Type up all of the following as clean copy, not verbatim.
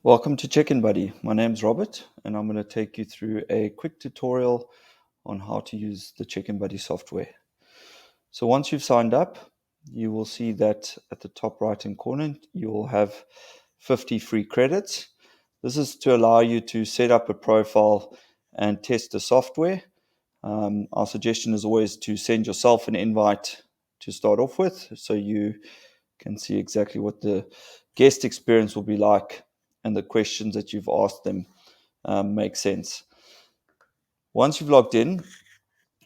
Welcome to Check-in Buddy. My name's Robert, and I'm going to take you through a quick tutorial on how to use the Check-in Buddy software. So once you've signed up, you will see that at the top right-hand corner, you will have 50 free credits. This is to allow you to set up a profile and test the software. Our suggestion is always to send yourself an invite to start off with, so you can see exactly what the guest experience will be like and the questions that you've asked them make sense. Once you've logged in,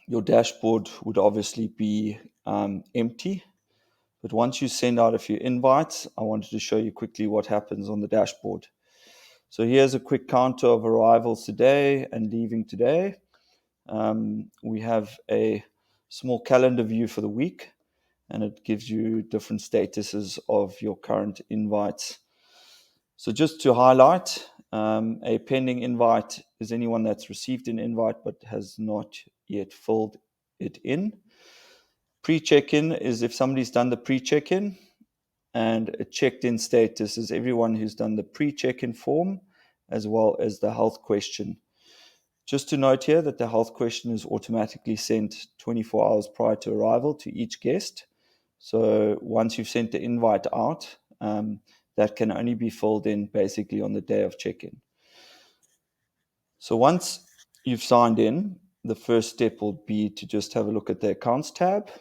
your dashboard would obviously be empty. But once you send out a few invites, I wanted to show you quickly what happens on the dashboard. So here's a quick counter of arrivals today and leaving today. We have a small calendar view for the week, and it gives you different statuses of your current invites. So just to highlight, a pending invite is anyone that's received an invite but has not yet filled it in. Pre-check-in is if somebody's done the pre-check-in, and a checked-in status is everyone who's done the pre-check-in form as well as the health question. Just to note here that the health question is automatically sent 24 hours prior to arrival to each guest. So once you've sent the invite out, that can only be filled in basically on the day of check-in. So once you've signed in, the first step will be to just have a look at the accounts tab.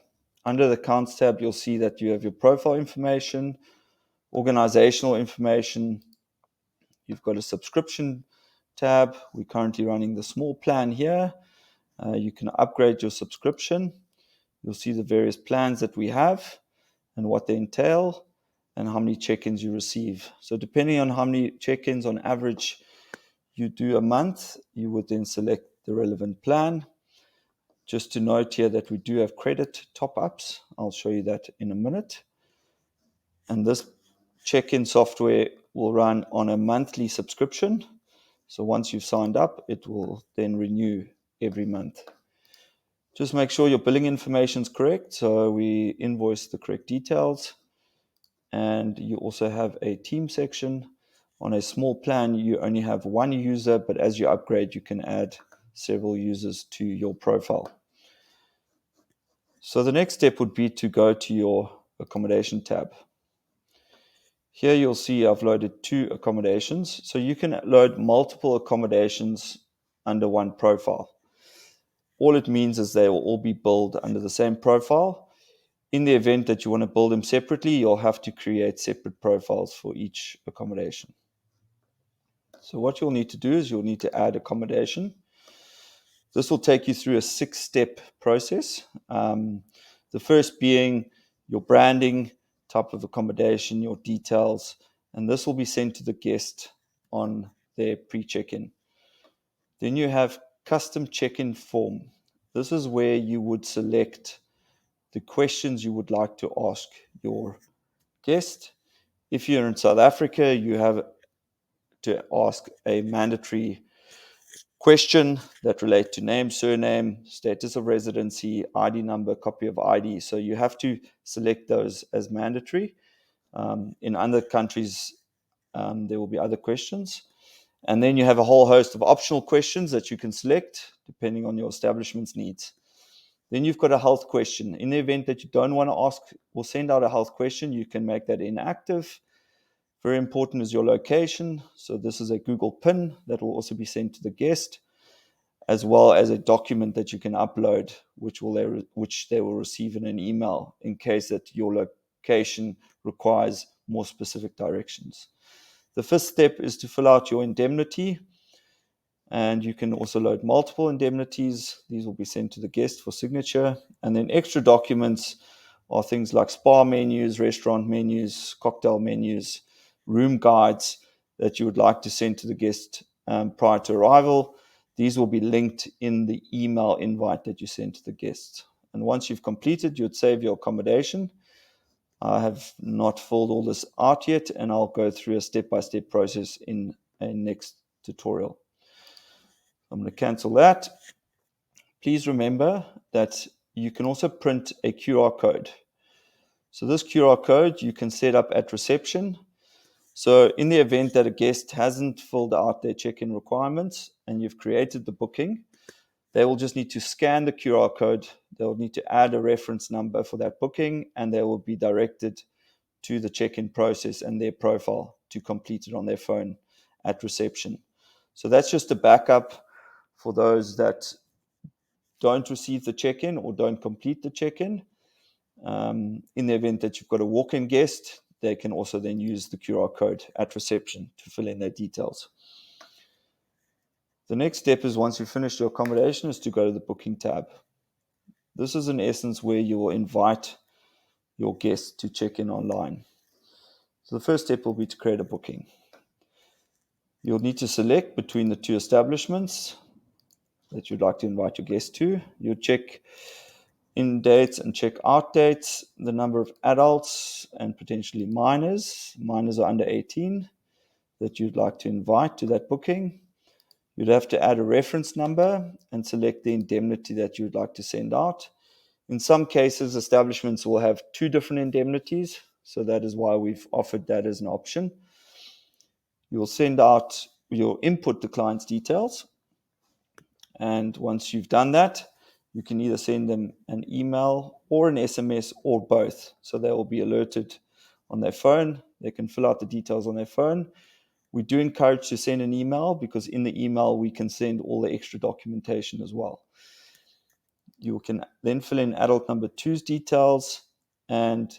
Under the accounts tab, you'll see that you have your profile information, organizational information. You've got a subscription tab. We're currently running the small plan here. You can upgrade your subscription. You'll see the various plans that we have and what they entail and how many check-ins you receive. So depending on how many check-ins on average you do a month, you would then select the relevant plan. Just to note here that we do have credit top-ups. I'll show you that in a minute. And this check-in software will run on a monthly subscription. So once you've signed up, it will then renew every month. Just make sure your billing information is correct. So we invoice the correct details. And you also have a team section. On a small plan, you only have one user, but as you upgrade, you can add several users to your profile. So the next step would be to go to your accommodation tab. Here you'll see I've loaded 2 accommodations. So you can load multiple accommodations under one profile. All it means is they will all be billed under the same profile. In the event that you want to build them separately, you'll have to create separate profiles for each accommodation. So what you'll need to do is you'll need to add accommodation. This will take you through a 6-step process. The first being your branding, type of accommodation, your details, and this will be sent to the guest on their pre-check-in. Then you have custom check-in form. This is where you would select the questions you would like to ask your guest. If you're in South Africa, you have to ask a mandatory question that relate to name, surname, status of residency, ID number, copy of ID. So you have to select those as mandatory. In other countries, there will be other questions. And then you have a whole host of optional questions that you can select depending on your establishment's needs. Then you've got a health question. In the event that you don't want to ask or send out a health question, you can make that inactive. Very important is your location. So this is a Google PIN that will also be sent to the guest, as well as a document that you can upload, which they will receive in an email in case that your location requires more specific directions. The 5th step is to fill out your indemnity, and you can also load multiple indemnities. These will be sent to the guest for signature. And then extra documents are things like spa menus, restaurant menus, cocktail menus, room guides that you would like to send to the guest prior to arrival. These will be linked in the email invite that you send to the guests. And once you've completed, you'd save your accommodation. I have not filled all this out yet, and I'll go through a step-by-step process in a next tutorial. I'm going to cancel that. Please remember that you can also print a QR code. So this QR code you can set up at reception. So in the event that a guest hasn't filled out their check-in requirements and you've created the booking, they will just need to scan the QR code. They'll need to add a reference number for that booking, and they will be directed to the check-in process and their profile to complete it on their phone at reception. So that's just a backup for those that don't receive the check-in or don't complete the check-in. In the event that you've got a walk-in guest, they can also then use the QR code at reception to fill in their details. The next step is, once you've finished your accommodation, is to go to the booking tab. This is in essence where you will invite your guests to check in online. So the first step will be to create a booking. You'll need to select between the two establishments that you'd like to invite your guests to. You'll check in dates and check out dates, the number of adults and potentially minors. Minors are under 18 that you'd like to invite to that booking. You'd have to add a reference number and select the indemnity that you'd like to send out. In some cases, establishments will have two different indemnities, so that is why we've offered that as an option. You'll input the client's details, and once you've done that, you can either send them an email or an SMS or both. So they will be alerted on their phone. They can fill out the details on their phone. We do encourage to send an email, because in the email we can send all the extra documentation as well. You can then fill in adult number two's details, and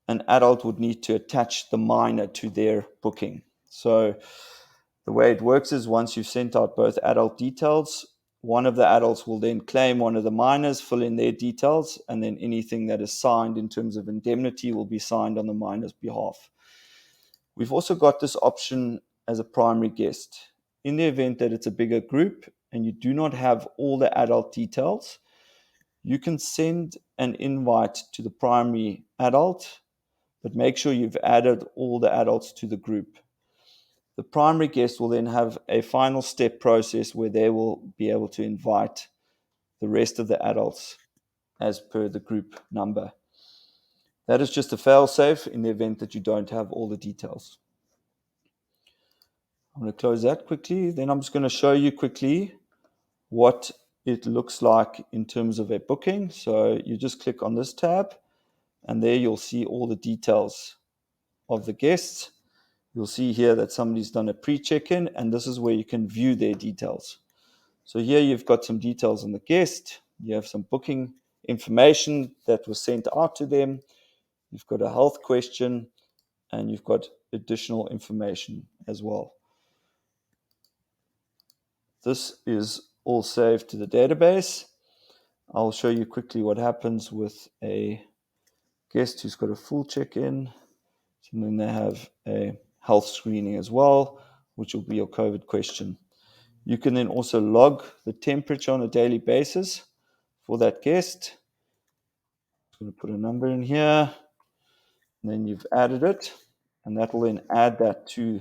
an adult would need to attach the minor to their booking. So the way it works is, once you've sent out both adult details, one of the adults will then claim one of the minors, fill in their details, and then anything that is signed in terms of indemnity will be signed on the minor's behalf. We've also got this option as a primary guest. In the event that it's a bigger group and you do not have all the adult details, you can send an invite to the primary adult, but make sure you've added all the adults to the group. The primary guest will then have a final step process where they will be able to invite the rest of the adults as per the group number. That is just a fail-safe in the event that you don't have all the details. I'm going to close that quickly. Then I'm just going to show you quickly what it looks like in terms of a booking. So you just click on this tab, and there you'll see all the details of the guests. You'll see here that somebody's done a pre-check-in, and this is where you can view their details. So here you've got some details on the guest. You have some booking information that was sent out to them. You've got a health question, and you've got additional information as well. This is all saved to the database. I'll show you quickly what happens with a guest who's got a full check-in. And then they have a health screening as well, which will be your COVID question. You can then also log the temperature on a daily basis for that guest. I'm going to put a number in here, and then you've added it, and that will then add that to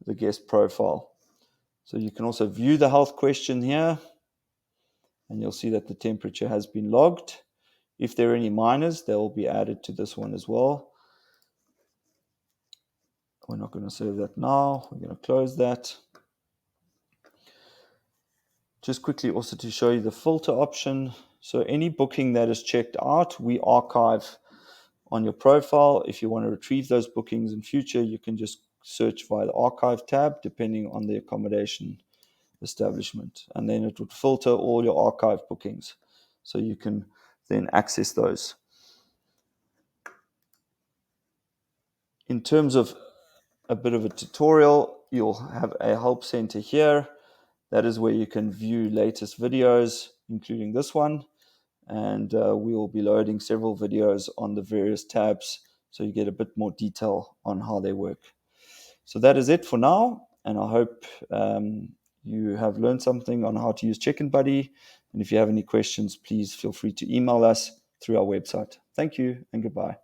the guest profile. So you can also view the health question here, and you'll see that the temperature has been logged. If there are any minors, they will be added to this one as well. We're not going to save that now. We're going to close that. Just quickly also to show you the filter option. So any booking that is checked out, we archive on your profile. If you want to retrieve those bookings in future, you can just search via the archive tab, depending on the accommodation establishment. And then it would filter all your archive bookings, so you can then access those. In terms of a bit of a tutorial, you'll have a help center here. That is where you can view latest videos, including this one. And we will be loading several videos on the various tabs, so you get a bit more detail on how they work. So that is it for now, and I hope you have learned something on how to use Check-in Buddy. And if you have any questions, please feel free to email us through our website. Thank you and goodbye.